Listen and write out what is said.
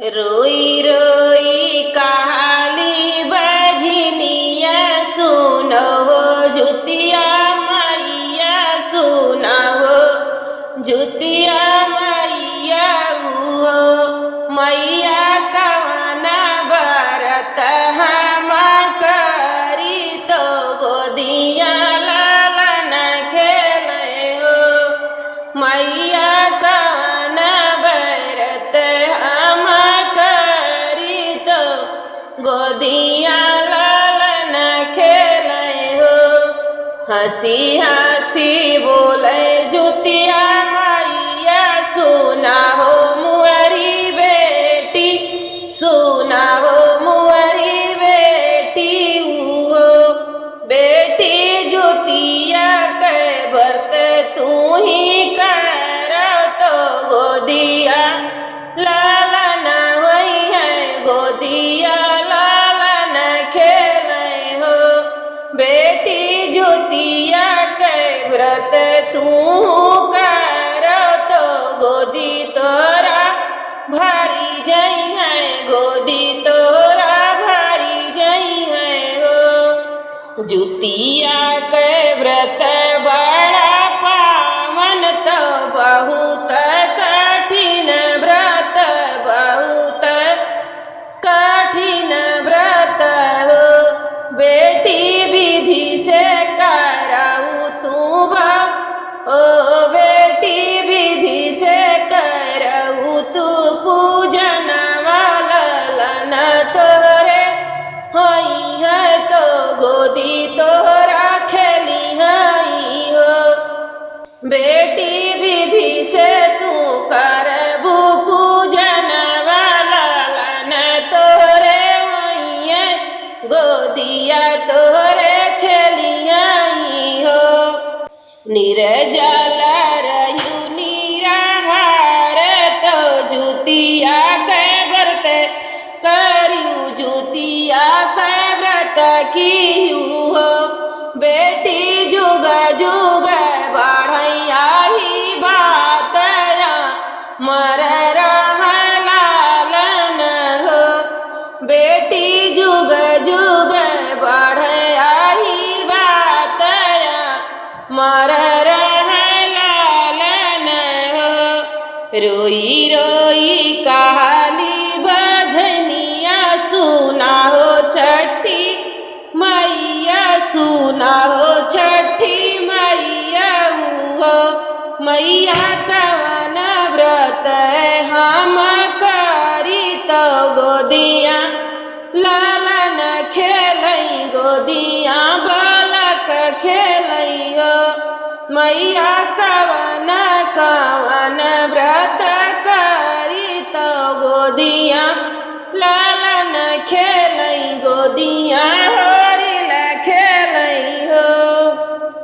रोई रोई कहाली बजनिया सुनो हो जुतिया मैया सुनो हो जुतिया मैया हो मैया कवना बरत हम करी तो गोदिया लालन खेले हो मैया कवना बरत हम करी तो गोदिया लालन खेले हो हंसी हंसी बोले जुतिया मैया सुना हो मुअरी बेटी सुना हो मुअरी बेटी हो बेटी जुतिया के भरत तू ही कर तो गोदिया लालन वही है गोदिया लालन खेले हो बेटी जुतिया के व्रत तू कर तो गोदी तोरा भारी जई है गोदी तोरा भारी जई है हो जुतिया के व्रत बड़ा पावन तो बहुत कठिन व्रत बहुत कठिन व्रत हो बेटी विधि से करऊ तू ओ बेटी विधि से करऊ तू पूजन वालन तोरे हई है तो गोदी तोरा खेली हई हो बेटी विधि से तू करबू पूजन वालन तोरे हई है गोदिया तोरे खेली हई हो निर्जल रहू निराहार तो जुतिया के व्रत करियू जुतिया के व्रत की हो बेटी जुग जुग बढ़ैया ही बात मर लालन हो बेटी जुग जुग बढ़ैया ही बात मर लालन हो रोई रोई कहाली बजनिया सुना हो छठी मैया सुना हो छठी मैया हो मैया कवन व्रत हम करी तो गोदिया लालन खेलई गोदिया बालक खेलई हो मैया कवन कवन व्रत करी तो गोदिया लालन खेलई गोदिया हो।